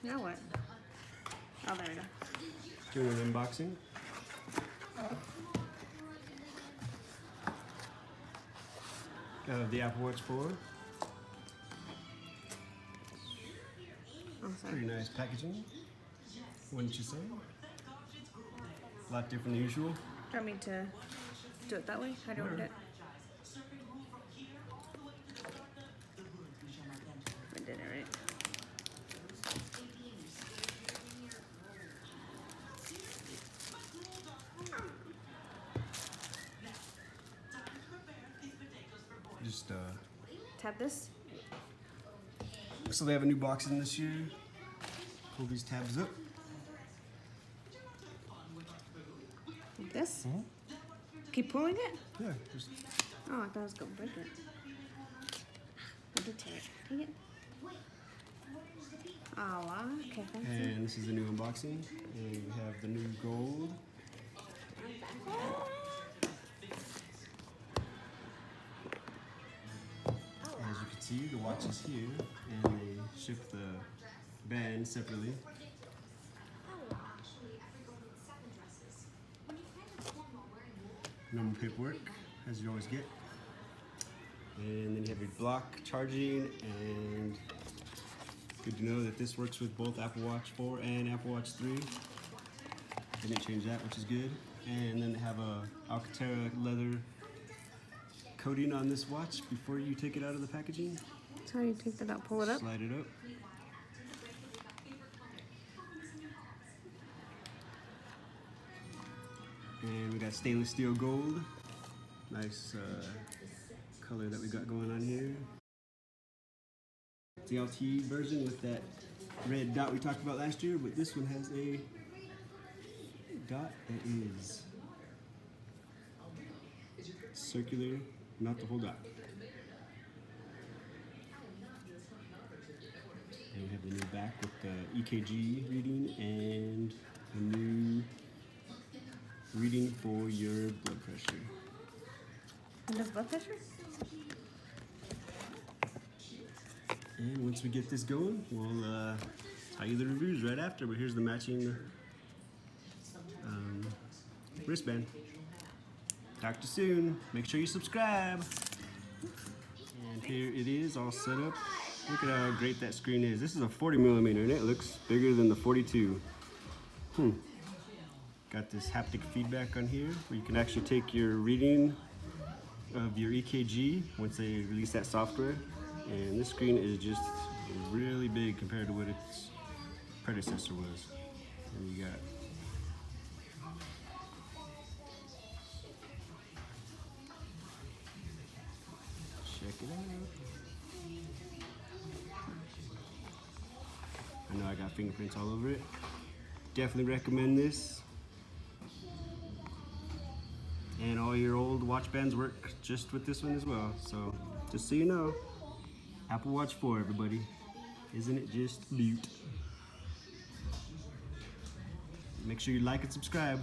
Now what? Oh, there we go. Doing an unboxing. Of the Apple Watch 4. Oh, sorry. Pretty nice packaging, wouldn't you say? A lot different than usual. Do you want me to do it that way? How do you want to do it? I did it right. Just Tap this. so they have a new box in this year. Pull these tabs up. Like this? Keep pulling it? Yeah, just Oh, I thought I was going to break it. I did tear it. Dang it. Oh, wow. Okay, thanks. and this is the new unboxing. And we have the new gold. As you can see, the watch is here, and they ship the band separately. Normal paperwork, as you always get. And then you have your block charging, and good to know that this works with both Apple Watch 4 and Apple Watch 3. Didn't change that, which is good. And then they have a Alcantara leather coating on this watch before you take it out of the packaging. So how do you take that out? Pull it up? Slide it up. And we got stainless steel gold. Nice color that we got going on here. It's the LTE version with that red dot we talked about last year, but this one has a dot that is circular, not the whole dot. And we have the new back with the EKG reading and the new reading for your blood pressure. And this blood pressure? And once we get this going, we'll tell you the reviews right after. But here's the matching wristband. Talk to you soon. Make sure you subscribe. And here it is, all set up. Look at how great that screen is. This is a 40mm, and it looks bigger than the 42. Got this haptic feedback on here, where you can actually take your reading of your EKG once they release that software. And this screen is just really big compared to what its predecessor was. And you got check it out. I know I got fingerprints all over it. Definitely recommend this. And all your old watch bands work just with this one as well. So just so you know, Apple Watch 4, everybody. Isn't it just beaut? Make sure you like and subscribe.